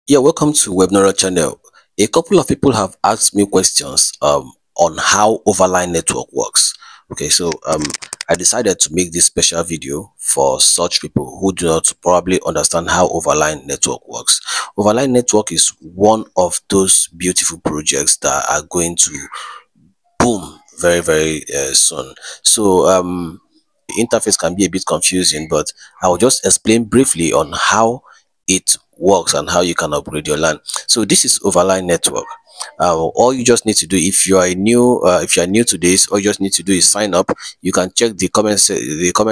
Yeah, welcome to Webnorah channel. A couple of people have asked me questions on how Overline Network works. Okay, so I decided to make this special video for such people who do not probably understand how Overline Network works. Overline Network is one of those beautiful projects that are going to boom very soon. So the interface can be a bit confusing, but I'll just explain briefly on how it works and how you can upgrade your LAN. So this is Overline Network. All you just need to do, if you are new to this, all you just need to do is sign up. You can check the comment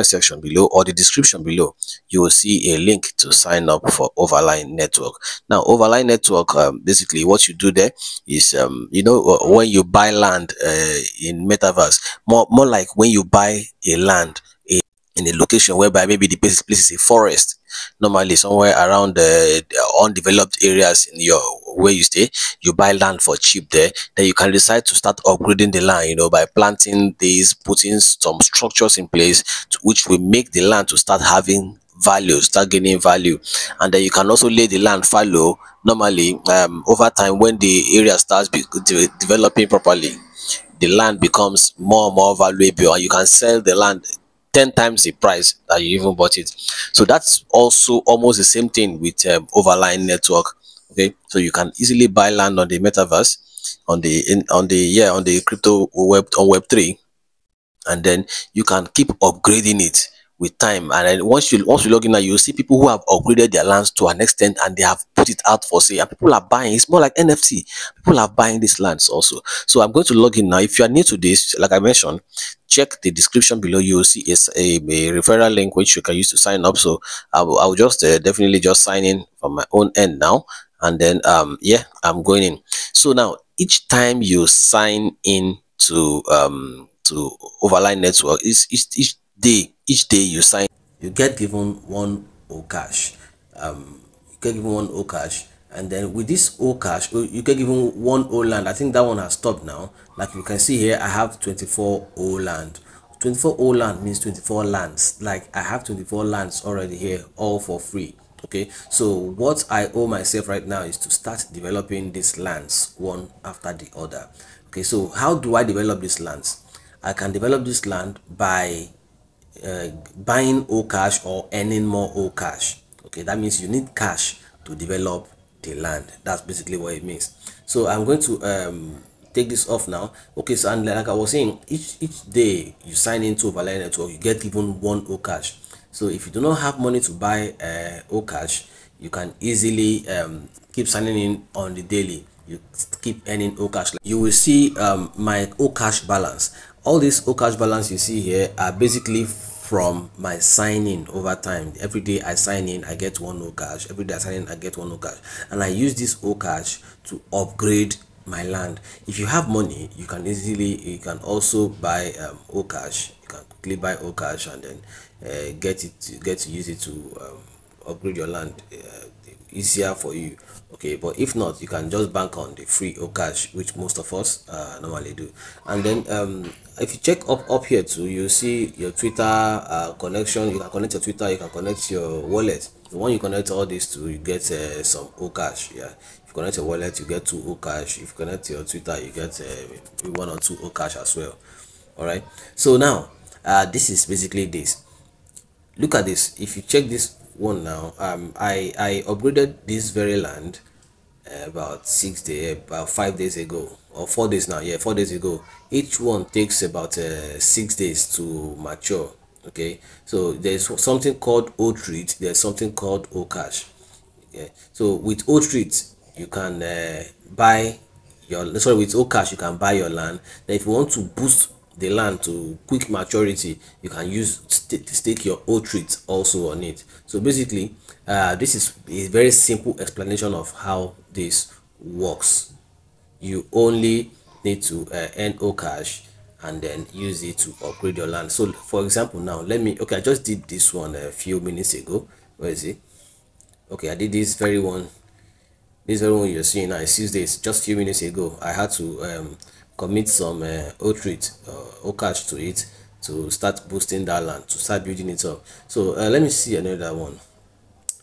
section below or the description below. You will see a link to sign up for Overline Network. Now Overline Network, basically what you do there is when you buy land in metaverse, more like when you buy a land in a location whereby maybe the place is a forest, normally somewhere around the undeveloped areas in your where you stay. You buy land for cheap there, then you can decide to start upgrading the land, by planting these, putting some structures in place which will make the land to start having value, start gaining value. And then you can also lay the land fallow. Normally over time, when the area starts developing properly, the land becomes more and more valuable, and you can sell the land 10 times the price that you even bought it. So that's also almost the same thing with Overline Network. Okay, so you can easily buy land on the metaverse, on the crypto web, on Web3, and then you can keep upgrading it with time. And then once you log in now, you'll see people who have upgraded their lands to an extent, and they have put it out for sale, and people are buying. It's more like NFT. People are buying these lands also. So I'm going to log in now. If you are new to this, like I mentioned, check the description below. You will see a referral link which you can use to sign up. So I will just definitely just sign in from my own end now, and then yeah, I'm going in. So now each time you sign in to Overline Network, is each day you sign, you get given one O cash. You get given one O cash, and then with this O cash, you get given one O land. I think that one has stopped now. Like you can see here, I have 24 O land. 24 O land means 24 lands. Like I have 24 lands already here, all for free. Okay, so what I owe myself right now is to start developing these lands one after the other. Okay, so how do I develop these lands? I can develop this land by buying O cash or earning more O cash. Okay, that means you need cash to develop the land. That's basically what it means. So I'm going to take this off now. Okay, so and like I was saying, each day you sign into Overline Network, you get given one O cash. So if you do not have money to buy O cash, you can easily keep signing in on the daily. You keep earning O cash. You will see my O cash balance. All this O cash balance you see here are basically from my signing over time. Every day I sign in, I get one O cash. Every day I sign in, I get one O cash, and I use this O cash to upgrade my land. If you have money, you can also buy O cash. You can quickly buy O cash, and then get to use it to upgrade your land easier for you. Okay, but if not, you can just bank on the free O cash, which most of us normally do. And then if you check up here too, you see your Twitter connection. You can connect your Twitter, you can connect your wallet. The one you connect all these to, you get some O cash. Yeah, if you connect your wallet, you get 2 O cash. If you connect your Twitter, you get 1 or 2 O cash as well. All right, so now this is basically this. Look at this. If you check this one now, I upgraded this very land about 5 days ago, or 4 days now. Yeah, 4 days ago. Each one takes about 6 days to mature. Okay, so there's something called O treat, there's something called O cash. Yeah, so with O treat you can buy your, sorry, with O cash you can buy your land. Then if you want to boost the land to quick maturity, you can use stake your O treat also on it. So basically this is a very simple explanation of how this works. You only need to earn O cash and then use it to upgrade your land. So for example, now okay, I just did this one a few minutes ago. Where is it? Okay, I did this very one you're seeing now is 6 days. Just a few minutes ago, I had to commit some O cash to it to start boosting that land, to start building it up. So let me see another one.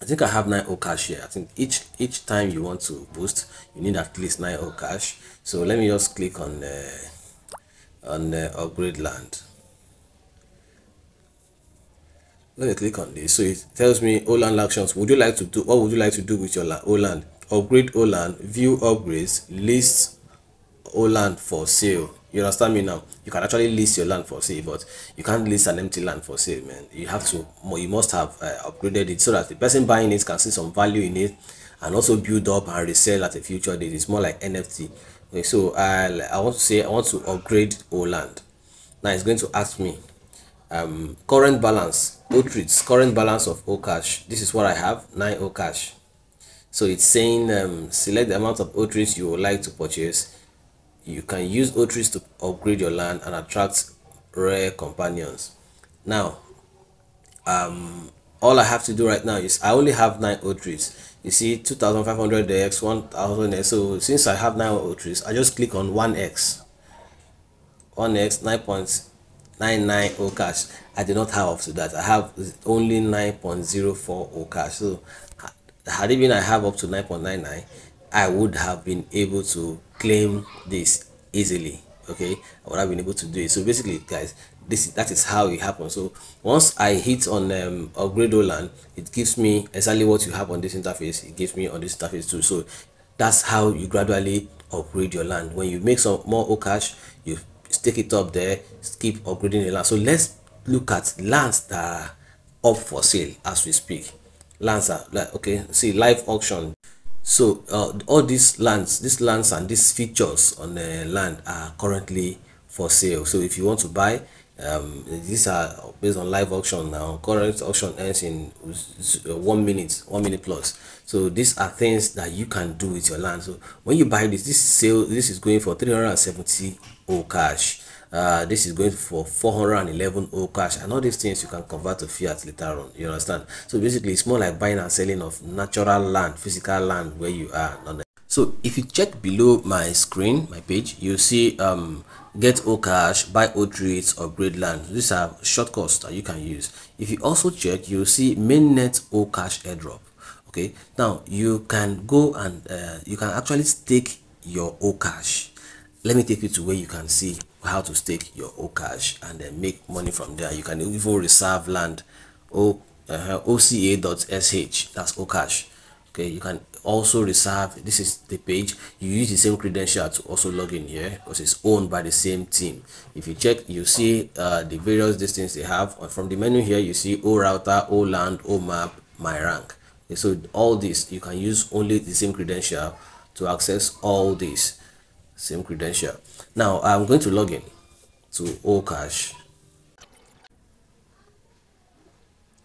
I think I have 9 O cash here. I think each time you want to boost, you need at least 9 O cash. So let me just click on upgrade land. Let me click on this. So it tells me O land actions. Would you like to do, what would you like to do with your O land? Upgrade O land, view upgrades, list O land for sale. You understand me now? You can actually list your land for sale, but you can't list an empty land for sale, man. You have to, you must have upgraded it so that the person buying it can see some value in it and also build up and resell at a future date. It's more like NFT. Okay, so I want to say I want to upgrade O land. Now it's going to ask me current balance, outreach, current balance of O cash. This is what I have, 9 O cash. So it's saying select the amount of outreach you would like to purchase. You can use outreach to upgrade your land and attract rare companions. Now all I have to do right now is I only have 9 outreach. You see 2500x, 1000x. So since I have 9 outreach, I just click on 1x 9.99 O cash. I do not have up to that. I have only 9.04 O cash. So had it been I have up to 9.99, I would have been able to claim this easily. Okay, I would have been able to do it. So basically, guys, that is how it happens. So once I hit on upgrade O land, it gives me exactly what you have on this interface. It gives me on this interface too. So that's how you gradually upgrade your land. When you make some more O cash, you stick it up there, keep upgrading the land. So let's look at lands that are up for sale as we speak. Lands are like, okay, see, live auction. So all these lands and these features on the land are currently for sale. So if you want to buy, these are based on live auction now. Current auction ends in 1 minute plus. So these are things that you can do with your land. So when you buy this is going for 370 O cash. This is going for 411 O cash, and all these things you can convert to fiat later on. You understand? So basically it's more like buying and selling of natural land, physical land where you are. So if you check below my screen, my page, you see get O cash, buy O treats, upgrade land. These are shortcuts that you can use. If you also check, you see mainnet O cash airdrop. Okay, now you can go and you can actually stake your O cash. Let me take you to where you can see how to stake your O cash and then make money from there. You can even reserve land, oca.sh, that's O cash. Okay, you can also reserve. This is the page. You use the same credential to also log in here because it's owned by the same team. If you check, you see the various distance they have. From the menu here, you see O router, O land, O map, my rank. Okay, so all this you can use only the same credential to access all this. Same credential. Now I'm going to log in to O cash.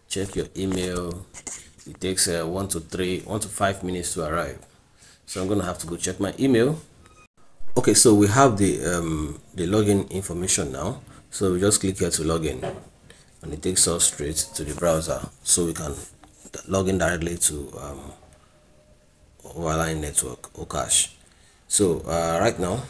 Check your email. It takes 1 to 5 minutes to arrive. So I'm gonna have to go check my email. Okay, so we have the login information now. So we just click here to log in, and it takes us straight to the browser, so we can log in directly to Overline Network O cash. So right now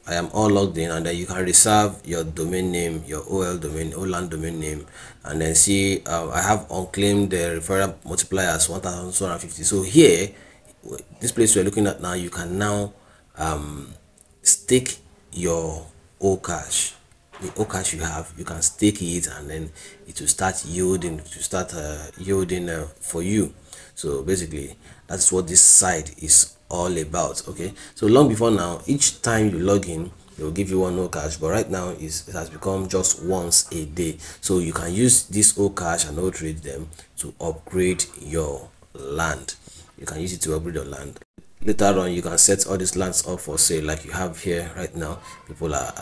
I am all logged in, and then you can reserve your domain name, your OL domain, OLAND domain name, and then see I have unclaimed the referral multiplier as 1250. So here, this place we're looking at now, you can now stake your O cash. The O cash you have, you can stake it, and then it will start yielding for you. So basically that's what this site is all about. Okay, so long before now, each time you log in, they will give you 1 O cash, but right now it has become just once a day. So you can use this O cash and O trade them to upgrade your land. You can use it to upgrade your land. Later on, you can set all these lands up for sale, like you have here right now. People are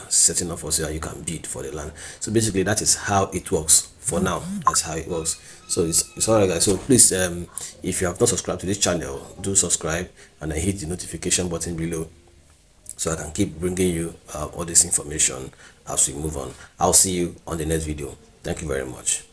setting up for sale, and you can bid for the land. So basically that is how it works for now. That's how it works. So it's all right, guys. So please, if you have not subscribed to this channel, do subscribe and then hit the notification button below, so I can keep bringing you all this information as we move on. I'll see you on the next video. Thank you very much.